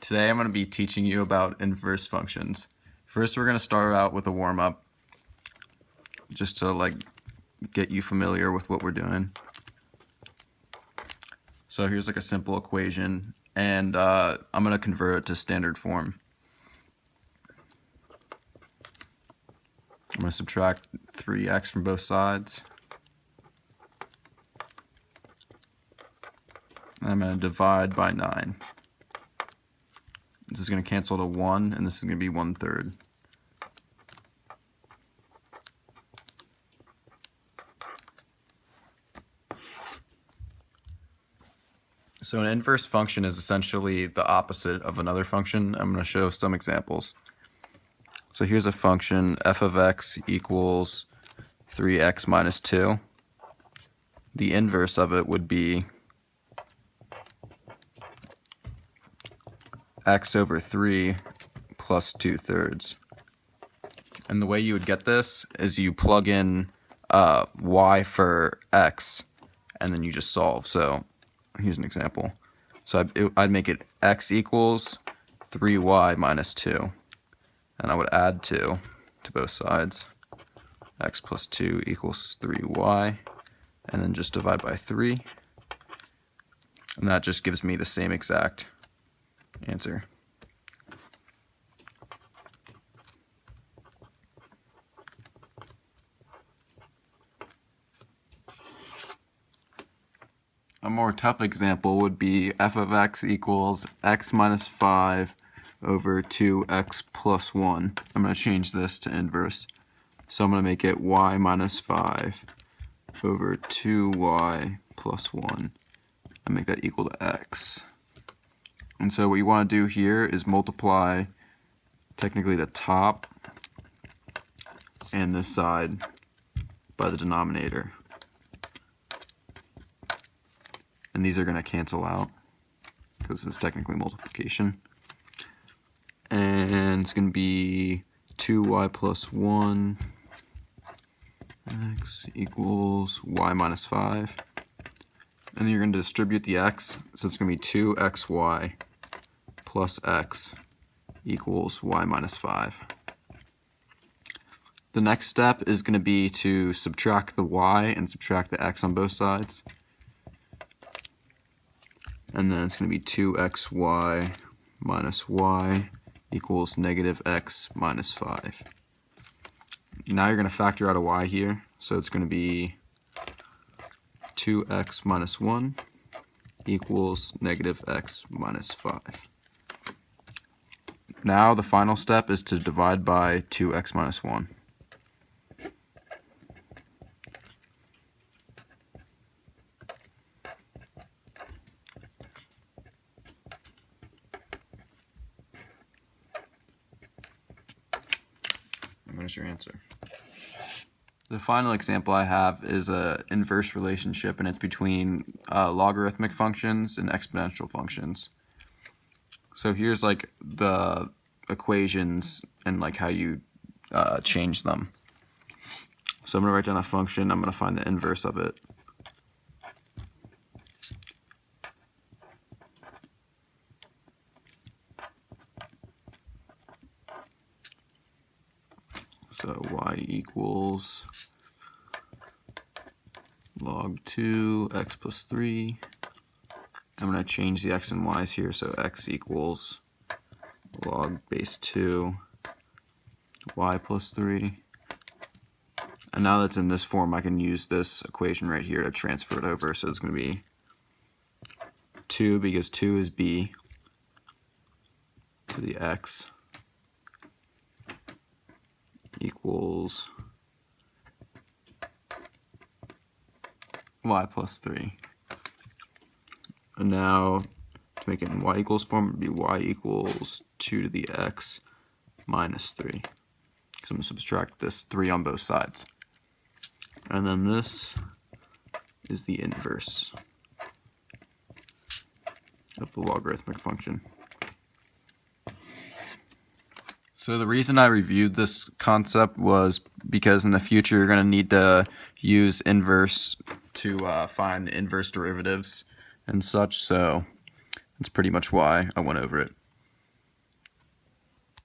Today I'm going to be teaching you about inverse functions. First we're going to start out with a warm-up just to get you familiar with what we're doing. So here's a simple equation and I'm going to convert it to standard form. I'm going to subtract 3x from both sides. And I'm going to divide by 9. This is going to cancel to 1, and this is going to be 1/3. So an inverse function is essentially the opposite of another function. I'm going to show some examples. So here's a function, f of x equals 3x minus 2. The inverse of it would be x over 3 plus 2/3. And the way you would get this is you plug in y for x and then you just solve. So here's an example. So I'd make it x equals 3y minus 2. And I would add 2 to both sides. X plus 2 equals 3y. And then just divide by 3. And that just gives me the same exact answer. A more tough example would be f of x equals x minus 5 over 2x plus 1. I'm going to change this to inverse. So I'm going to make it y minus 5 over 2y plus 1 and make that equal to x. And so what you want to do here is multiply technically the top and this side by the denominator. And these are going to cancel out because this is technically multiplication. And it's going to be 2y plus 1 x equals y minus 5. And then you're going to distribute the x, so it's going to be 2xy plus x equals y minus 5. The next step is going to be to subtract the y and subtract the x on both sides. And then it's going to be 2xy minus y equals negative x minus 5. Now you're going to factor out a y here, so it's going to be 2x minus 1 equals negative x minus 5. Now the final step is to divide by 2x minus 1. And there's your answer. The final example I have is an inverse relationship, and it's between logarithmic functions and exponential functions. So here's the equations and how you change them. So I'm going to write down a function. I'm going to find the inverse of it. So y equals log 2 x plus 3. I'm going to change the x and y's here, so x equals log base 2 y plus 3. And now that's in this form, I can use this equation right here to transfer it over. So it's going to be 2, because 2 is b, to the x equals y plus 3. And now to make it in y equals form, it would be y equals 2 to the x minus 3. So I'm going to subtract this 3 on both sides. And then this is the inverse of the logarithmic function. So the reason I reviewed this concept was because in the future you're going to need to use inverse to find inverse derivatives and such, so that's pretty much why I went over it.